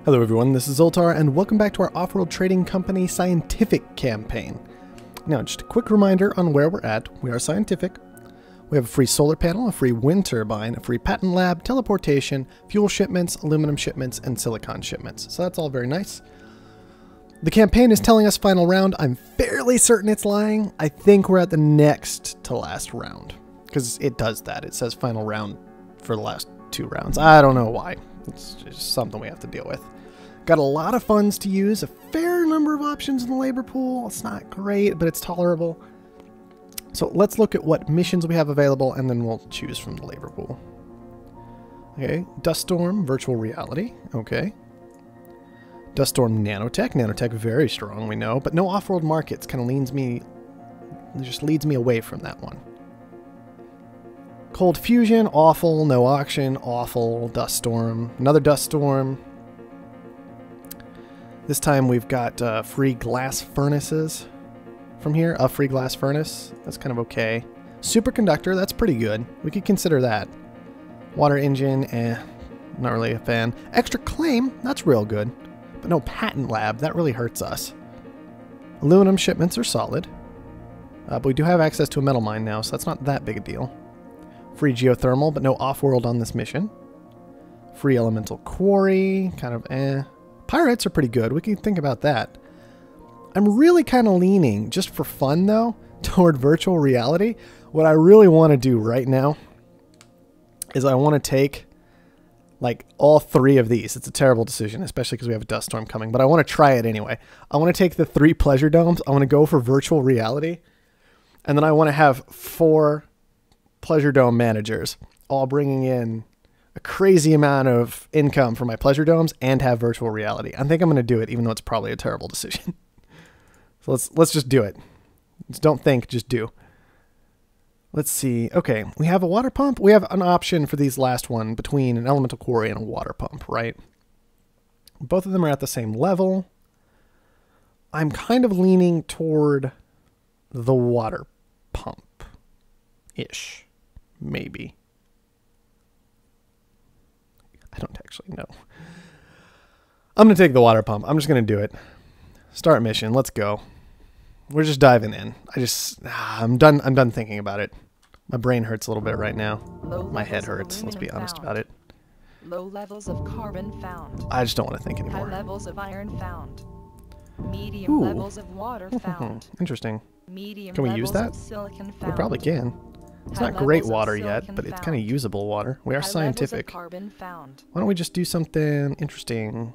Hello everyone, this is Zoltar, and welcome back to our Offworld Trading Company Scientific campaign. Now, just a quick reminder on where we're at. We are scientific. We have a free solar panel, a free wind turbine, a free patent lab, teleportation, fuel shipments, aluminum shipments, and silicon shipments. So that's all very nice. The campaign is telling us final round. I'm fairly certain it's lying. I think we're at the next to last round, because it does that. It says final round for the last 2 rounds. I don't know why. It's just something we have to deal with. Got a lot of funds to use, a fair number of options in the labor pool. It's not great, but it's tolerable. So let's look at what missions we have available, and then we'll choose from the labor pool. Okay, Dust Storm, Virtual Reality. Okay. Dust Storm, Nanotech. Nanotech, very strong, we know, but no off-world markets. Kind of leads me away from that one. Cold Fusion, awful. No auction, awful. Dust Storm, another Dust Storm. This time we've got free glass furnaces from here. A free glass furnace. That's kind of okay. Superconductor, that's pretty good. We could consider that. Water engine, not really a fan. Extra claim, that's real good. But no patent lab, that really hurts us. Aluminum shipments are solid. But we do have access to a metal mine now, so that's not that big a deal. Free geothermal, but no off-world on this mission. Free elemental quarry, kind of Pirates are pretty good. We can think about that. I'm really kind of leaning, just for fun though, toward virtual reality. What I really want to do right now is I want to take like all 3 of these. It's a terrible decision, especially because we have a dust storm coming, but I want to try it anyway. I want to take the 3 pleasure domes. I want to go for virtual reality. And then I want to have 4 pleasure dome managers all bringing in a crazy amount of income for my pleasure domes and have virtual reality. I think I'm going to do it, even though it's probably a terrible decision. So let's just do it. Just don't think, just do. Let's see. Okay, we have a water pump. We have an option for these last one between an elemental quarry and a water pump, right? Both of them are at the same level. I'm kind of leaning toward the water pump-ish, maybe. I don't actually know. I'm going to take the water pump. I'm just going to do it. Start mission. Let's go. We're just diving in. I'm done thinking about it. My brain hurts a little bit right now. My head hurts. Let's be honest about it. Low levels of carbon found. I just don't want to think anymore. High levels of iron found. Medium levels of water found. Interesting. Medium can we use that? Silicon found. We probably can. It's not great water yet, but it's kind of usable water. We are scientific. Why don't we just do something interesting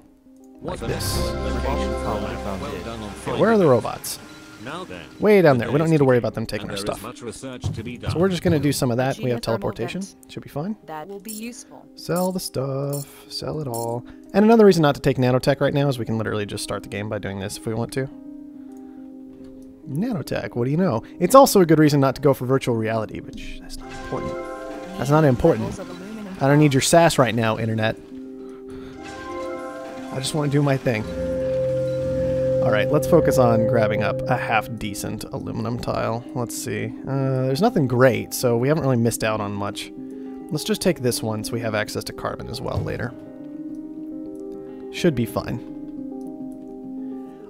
like this? Okay, where are the robots? Way down there. We don't need to worry about them taking our stuff. So we're just going to do some of that. We have teleportation. Should be fine. That will be useful. Sell the stuff. Sell it all. And another reason not to take nanotech right now is we can literally just start the game by doing this if we want to. Nanotech, what do you know? It's also a good reason not to go for virtual reality, which that's not important. That's not important. I don't need your sass right now, internet. I just want to do my thing. Alright, let's focus on grabbing up a half-decent aluminum tile. Let's see. There's nothing great, so we haven't really missed out on much. Let's just take this one so we have access to carbon as well later. Should be fine.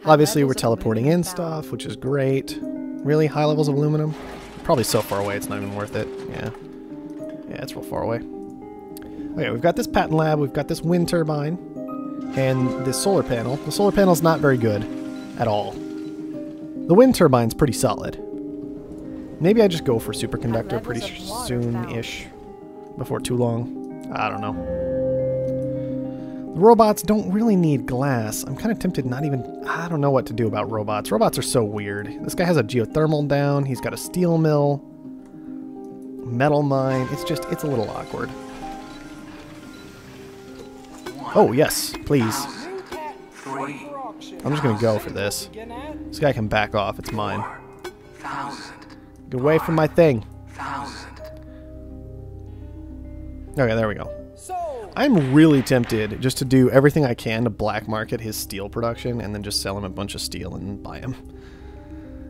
Obviously, we're teleporting in stuff, which is great. Really high levels of aluminum? Probably so far away, it's not even worth it. Yeah. Yeah, it's real far away. Okay, we've got this patent lab, we've got this wind turbine, and this solar panel. The solar panel's not very good at all. The wind turbine's pretty solid. Maybe I just go for superconductor pretty soon-ish. Before too long. I don't know. The robots don't really need glass. I'm kind of tempted not even... I don't know what to do about robots. Robots are so weird. This guy has a geothermal down. He's got a steel mill. Metal mine. It's a little awkward. Oh, yes. Please. I'm just going to go for this. This guy can back off. It's mine. Get away from my thing. Okay, there we go. I'm really tempted just to do everything I can to black market his steel production and then just sell him a bunch of steel and buy him.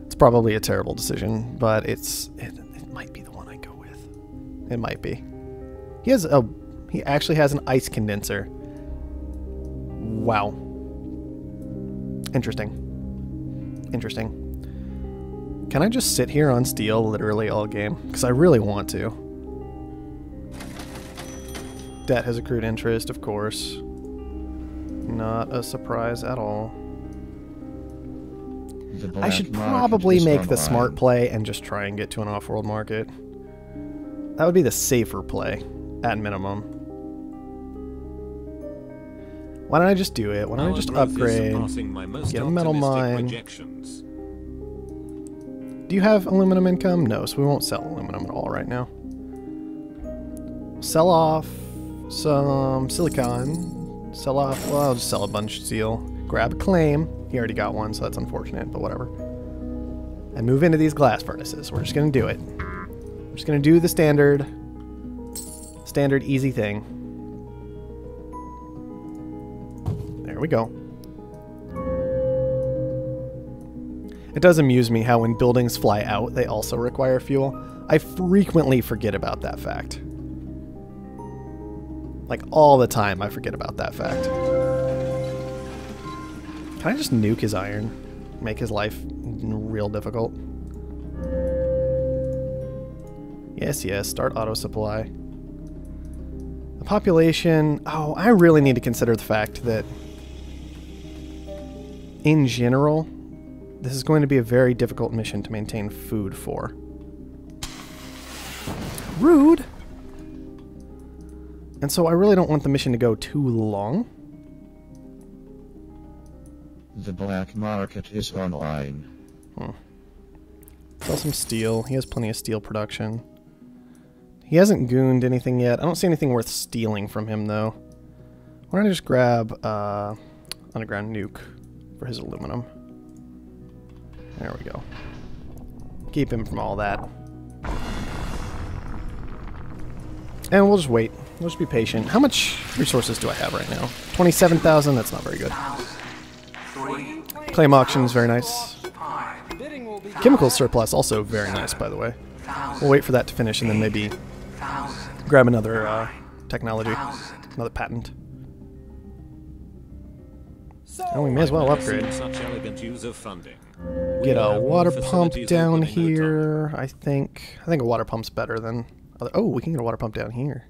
It's probably a terrible decision, but it might be the one I go with. It might be. He actually has an ice condenser. Wow. Interesting. Interesting. Can I just sit here on steel literally all game? Because I really want to. Debt has accrued interest, of course. Not a surprise at all. I should probably make the smart play and just try and get to an off-world market. That would be the safer play, at minimum. Why don't I just do it? Why don't I just upgrade, get a metal mine. Do you have aluminum income? No, so we won't sell aluminum at all right now. Sell off some silicon. Sell off, well, I'll just sell a bunch of steel. Grab a claim. He already got one, so that's unfortunate, but whatever. And move into these glass furnaces. We're just going to do it. We're just going to do the standard easy thing. There we go. It does amuse me how when buildings fly out, they also require fuel. I frequently forget about that fact. Like, all the time I forget about that fact. Can I just nuke his iron? Make his life real difficult? Yes, yes, start auto supply. The population... Oh, I really need to consider the fact that in general, this is going to be a very difficult mission to maintain food for. Rude! And so I really don't want the mission to go too long. The black market is online. Sell some steel. He has plenty of steel production. He hasn't gooned anything yet. I don't see anything worth stealing from him, though. Why don't I just grab underground nuke for his aluminum? There we go. Keep him from all that. And we'll just wait. We'll just be patient. How much resources do I have right now? 27,000? That's not very good. Claim auction is very nice. Chemical surplus also very nice, by the way. We'll wait for that to finish and then maybe grab another technology, another patent. And we may as well upgrade. Get a water pump down here, I think. I think a water pump's better than... Oh, we can get a water pump down here.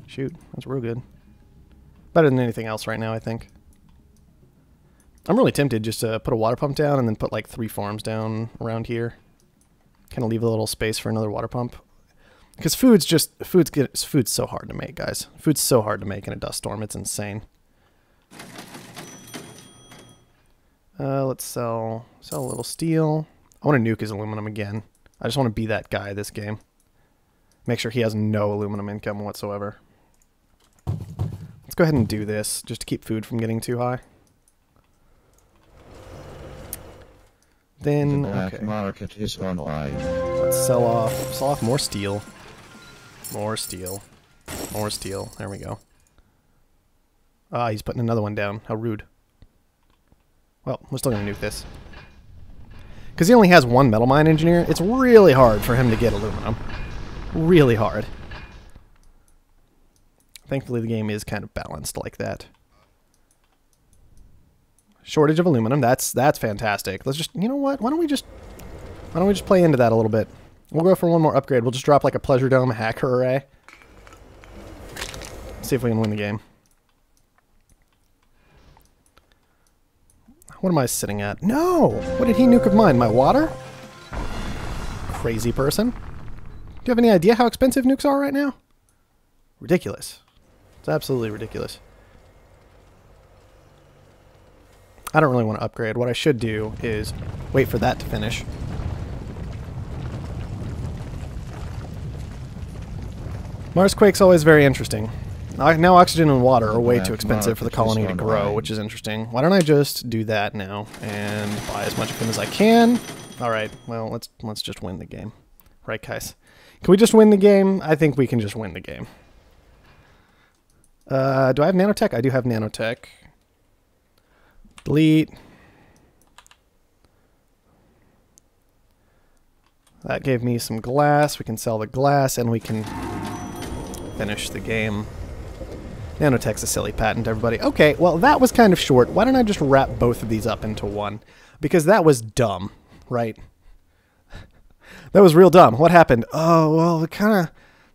Shoot, that's real good. Better than anything else right now, I think. I'm really tempted just to put a water pump down and then put like 3 farms down around here. Kind of leave a little space for another water pump. Because food's so hard to make, guys. Food's so hard to make in a dust storm, it's insane. Let's sell a little steel. I want to nuke his aluminum again. I just want to be that guy this game. Make sure he has no aluminum income whatsoever. Let's go ahead and do this, just to keep food from getting too high. Then, the black okay. market is online. Let's sell off more steel. More steel. More steel. There we go. Ah, he's putting another one down. How rude. Well, we're still going to nuke this. Because he only has 1 metal mine engineer, it's really hard for him to get aluminum. Really hard. Thankfully, the game is kind of balanced like that. Shortage of aluminum. That's fantastic. Let's just, you know what? Why don't we just play into that a little bit? We'll go for one more upgrade. We'll just drop like a pleasure dome hacker array. See if we can win the game. What am I sitting at? No! What did he nuke of mine? My water? Crazy person. Do you have any idea how expensive nukes are right now? Ridiculous. It's absolutely ridiculous. I don't really want to upgrade. What I should do is wait for that to finish. Marsquake's always very interesting. Now oxygen and water are way too expensive for the colony to grow, which is interesting. Why don't I just do that now and buy as much of him as I can? Alright, well, let's just win the game. Right, guys? Can we just win the game? I think we can just win the game. Do I have nanotech? I do have nanotech. Delete. That gave me some glass. We can sell the glass and we can finish the game. Nanotech's a silly patent, everybody. Okay, well, that was kind of short. Why don't I just wrap both of these up into one? Because that was dumb, right? That was real dumb. What happened? Oh, well, there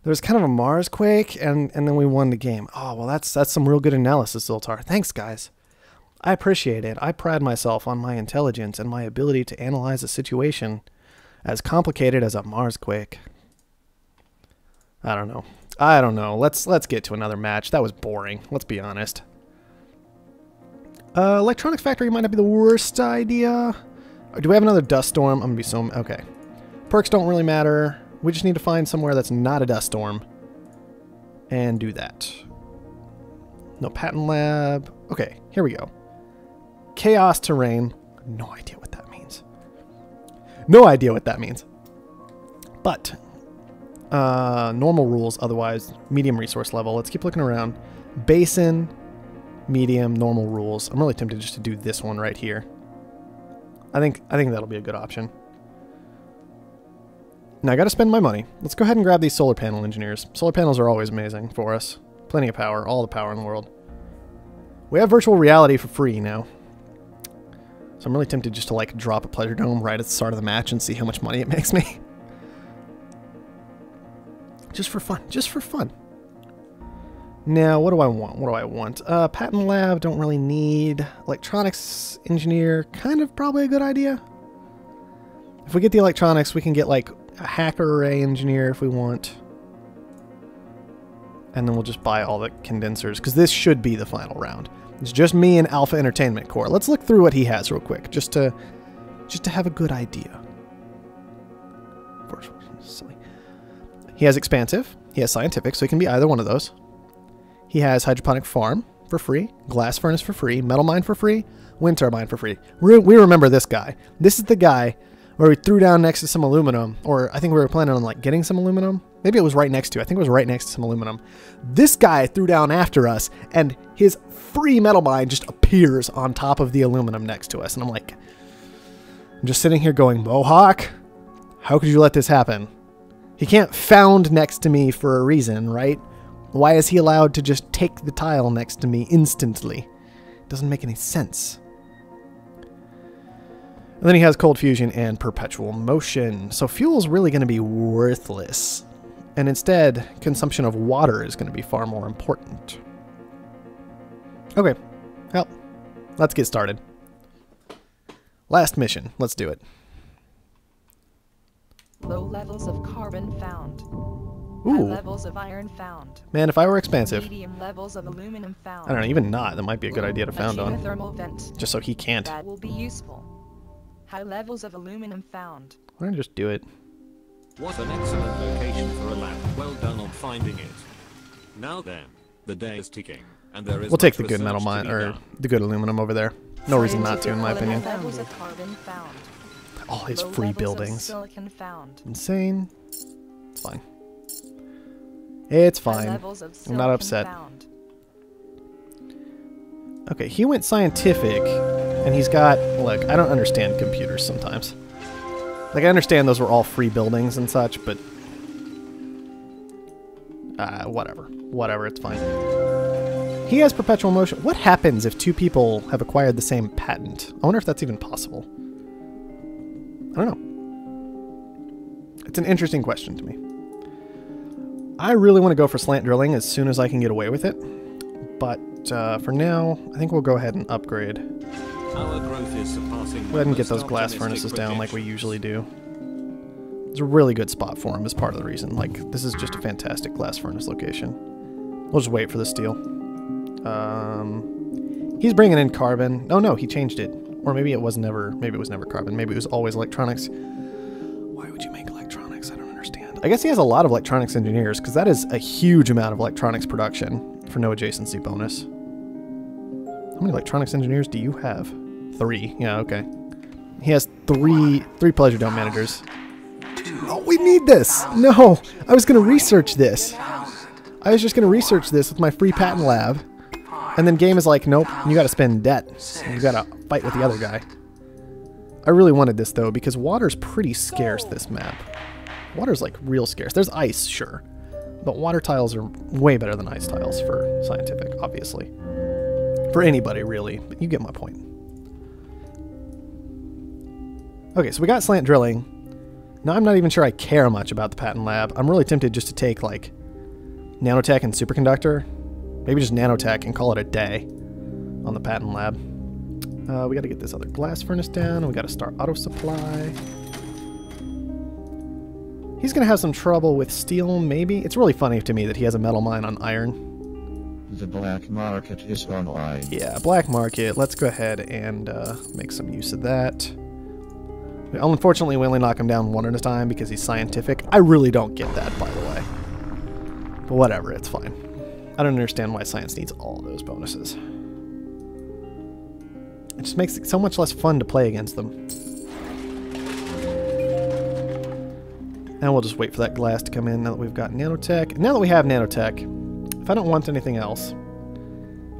was kind of a Mars quake, and then we won the game. Oh, well, that's some real good analysis, Zoltar. Thanks, guys. I appreciate it. I pride myself on my intelligence and my ability to analyze a situation as complicated as a Mars quake. I don't know. Let's get to another match. That was boring. Let's be honest. Electronics factory might not be the worst idea. Do we have another dust storm? I'm gonna be so... Okay. Perks don't really matter. We just need to find somewhere that's not a dust storm. And do that. No patent lab. Okay, here we go. Chaos terrain. No idea what that means. No idea what that means. But... normal rules, otherwise medium resource level. Let's keep looking around. Basin, medium, normal rules. I'm really tempted just to do this one right here. I think that'll be a good option. Now I got to spend my money. Let's go ahead and grab these solar panel engineers. Solar panels are always amazing for us. Plenty of power, all the power in the world. We have virtual reality for free now. So I'm really tempted just to like drop a pleasure dome right at the start of the match and see how much money it makes me. Just for fun. Just for fun. Now, what do I want? What do I want? Patent lab, don't really need. Electronics engineer, kind of probably a good idea. If we get the electronics, we can get like a hacker array engineer if we want. And then we'll just buy all the condensers, because this should be the final round. It's just me and Alpha Entertainment Core. Let's look through what he has real quick, just to have a good idea. Silly. He has expansive. He has scientific, so he can be either one of those. He has hydroponic farm for free, glass furnace for free, metal mine for free, wind turbine for free. We remember this guy. This is the guy where we threw down next to some aluminum, or I think we were planning on like getting some aluminum. Maybe it was right next to. I think it was right next to some aluminum. This guy threw down after us, and his free metal mine just appears on top of the aluminum next to us. And I'm just sitting here going, Mohawk, how could you let this happen? He can't found next to me for a reason, right? Why is he allowed to just take the tile next to me instantly? It doesn't make any sense. And then he has cold fusion and perpetual motion. So fuel is really going to be worthless. And instead, consumption of water is going to be far more important. Okay, well, let's get started. Last mission. Let's do it. Low levels of carbon found. Ooh. High levels of iron found. Man, if I were expansive. Medium levels of aluminum found. I don't know, even not. That might be a good idea to found on. Geothermal vent. Just so he can't. That will be useful. High levels of aluminum found. Why don't I just do it? What an excellent location for a lab. Well done on finding it. Now then, the day is ticking, and there is We'll take the much good metal research to mine, be or done. the good aluminum over there. No reason not to, in my opinion. High levels of carbon found. All his Low free levels of buildings. silicon found. Insane. It's fine. It's High fine. levels of I'm not silicon upset. found. Okay, he went scientific, and he's got... Look, I don't understand computers sometimes. Like, I understand those were all free buildings and such, but... whatever. Whatever, it's fine. He has perpetual motion. What happens if two people have acquired the same patent? I wonder if that's even possible. I don't know. It's an interesting question to me. I really want to go for slant drilling as soon as I can get away with it. But for now, I think we'll go ahead and upgrade. Our growth is surpassing Go ahead and get those most glass optimistic furnaces down like we projections. usually do. It's a really good spot for him as part of the reason. Like, this is just a fantastic glass furnace location. We'll just wait for the steel. He's bringing in carbon. Oh no, he changed it. Or maybe it was never carbon. Maybe it was always electronics. Why would you make electronics? I don't understand. I guess he has a lot of electronics engineers, because that is a huge amount of electronics production for no adjacency bonus. How many electronics engineers do you have? 3. Yeah, okay. He has three pleasure dome managers. Oh, we need this! No! I was going to research this. I was just going to research this with my free patent lab. And then game is like, nope, you got to spend debt. You got to fight with the other guy. I really wanted this, though, because water's pretty scarce, this map. Water's, like, real scarce. There's ice, sure. But water tiles are way better than ice tiles for scientific, obviously. For anybody, really, but you get my point. Okay, so we got slant drilling. Now I'm not even sure I care much about the patent lab. I'm really tempted just to take, like, nanotech and superconductor. Maybe just nanotech and call it a day on the patent lab. We gotta get this other glass furnace down, and we gotta start auto supply. He's gonna have some trouble with steel, maybe. It's really funny to me that he has a metal mine on iron. The black market is online. Yeah, black market. Let's go ahead and make some use of that. Unfortunately, we only knock him down one at a time because he's scientific. I really don't get that, by the way. But whatever, it's fine. I don't understand why science needs all those bonuses. It just makes it so much less fun to play against them. Now we'll just wait for that glass to come in now that we've got nanotech. Now that we have nanotech, if I don't want anything else,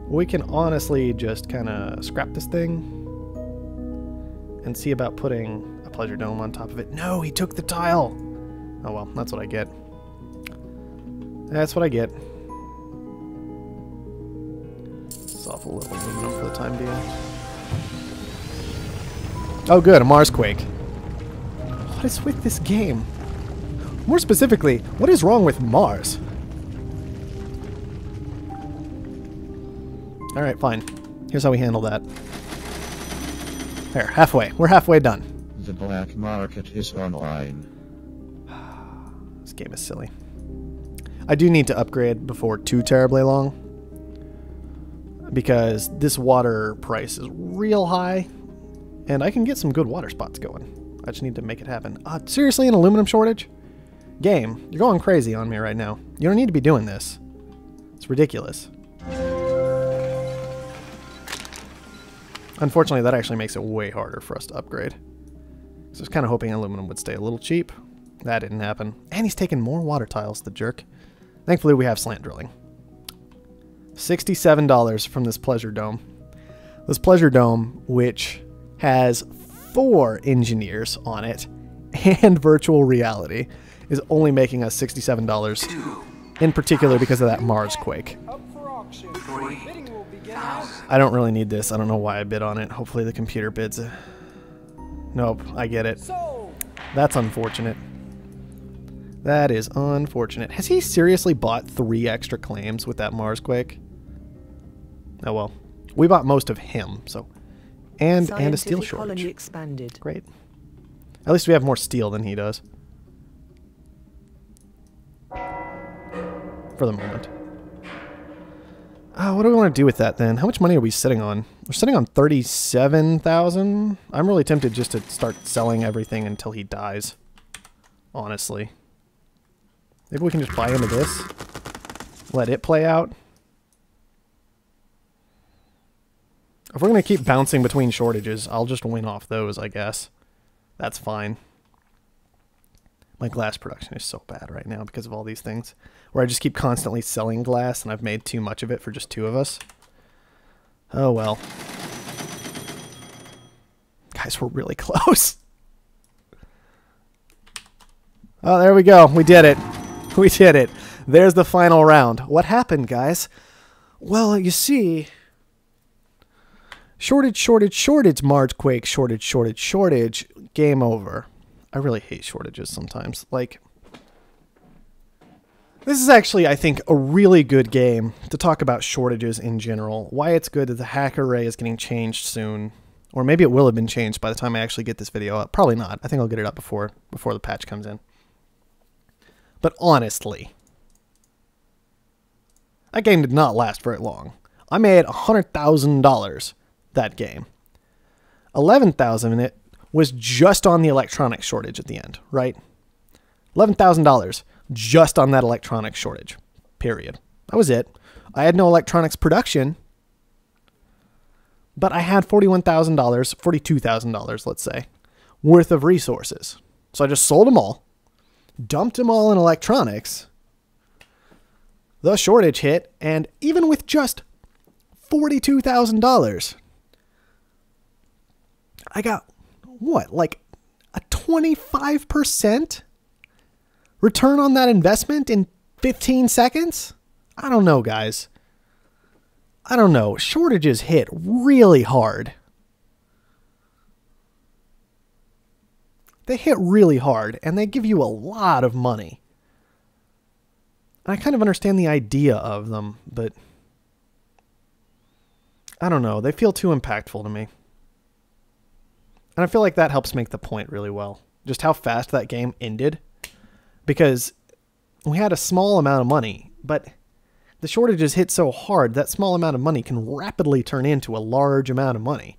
we can honestly just kind of scrap this thing and see about putting a pleasure dome on top of it. No, he took the tile! Oh well, that's what I get. That's what I get. It's off a little aluminum for the time being. Oh good, a Mars quake. What is with this game? More specifically, what is wrong with Mars? Alright, fine. Here's how we handle that. There, halfway. We're halfway done. The black market is online. This game is silly. I do need to upgrade before too terribly long, because this water price is real high, and I can get some good water spots going. I just need to make it happen. Seriously, an aluminum shortage? Game, you're going crazy on me right now. You don't need to be doing this. It's ridiculous. Unfortunately, that actually makes it way harder for us to upgrade. So I was kind of hoping aluminum would stay a little cheap. That didn't happen. And he's taking more water tiles, the jerk. Thankfully, we have slant drilling. $67 from this pleasure dome. This pleasure dome, which has 4 engineers on it and virtual reality, is only making us $67, in particular because of that Mars quake. I don't really need this. I don't know why I bid on it. Hopefully the computer bids it. Nope, I get it. That's unfortunate. That is unfortunate. Has he seriously bought 3 extra claims with that Mars quake? Oh well. We bought most of him, so. And a steel shortage. Expanded. Great. At least we have more steel than he does. For the moment. What do we want to do with that then? How much money are we sitting on? We're sitting on 37,000. I'm really tempted just to start selling everything until he dies. Honestly. Maybe we can just buy into this. Let it play out. If we're going to keep bouncing between shortages, I'll just win off those, I guess. That's fine. My glass production is so bad right now because of all these things. Where I just keep constantly selling glass and I've made too much of it for just 2 of us. Oh well. Guys, we're really close. Oh, there we go. We did it. We did it. There's the final round. What happened, guys? Well, you see... Shortage, Mars quake, shortage, game over. I really hate shortages sometimes. Like, this is actually, I think, a really good game to talk about shortages in general. Why it's good that the hack array is getting changed soon. Or maybe it will have been changed by the time I actually get this video up. Probably not. I think I'll get it up before the patch comes in. But honestly, that game did not last very long. I made $100,000 that game. $11,000 in it was just on the electronics shortage at the end, right? $11,000 just on that electronics shortage, period. That was it. I had no electronics production, but I had $41,000, $42,000, let's say, worth of resources. So I just sold them all, dumped them all in electronics. The shortage hit, and even with just $42,000, I got, what, like a 25% return on that investment in 15 seconds? I don't know, guys. I don't know. Shortages hit really hard. They hit really hard, and they give you a lot of money. I kind of understand the idea of them, but I don't know. They feel too impactful to me. And I feel like that helps make the point really well. Just how fast that game ended. Because we had a small amount of money, but the shortages hit so hard that small amount of money can rapidly turn into a large amount of money.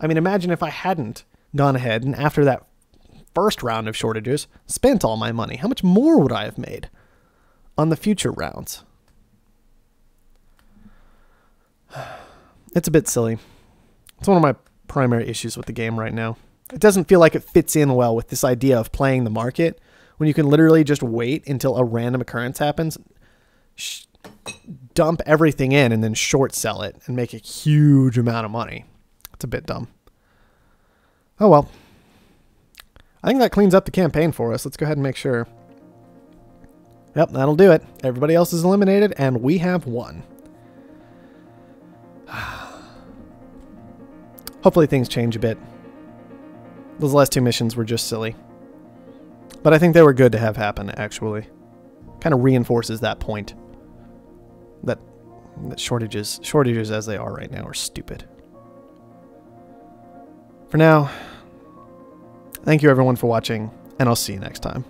I mean, imagine if I hadn't gone ahead and after that first round of shortages spent all my money. How much more would I have made on the future rounds? It's a bit silly. It's one of my primary issues with the game right now. It doesn't feel like it fits in well with this idea of playing the market when you can literally just wait until a random occurrence happens, dump everything in, and then short sell it and make a huge amount of money. It's a bit dumb. Oh well. I think that cleans up the campaign for us. Let's go ahead and make sure. Yep, that'll do it. Everybody else is eliminated, and we have won. Hopefully things change a bit. Those last two missions were just silly. But I think they were good to have happen, actually. Kind of reinforces that point. That shortages as they are right now are stupid. For now, thank you everyone for watching, and I'll see you next time.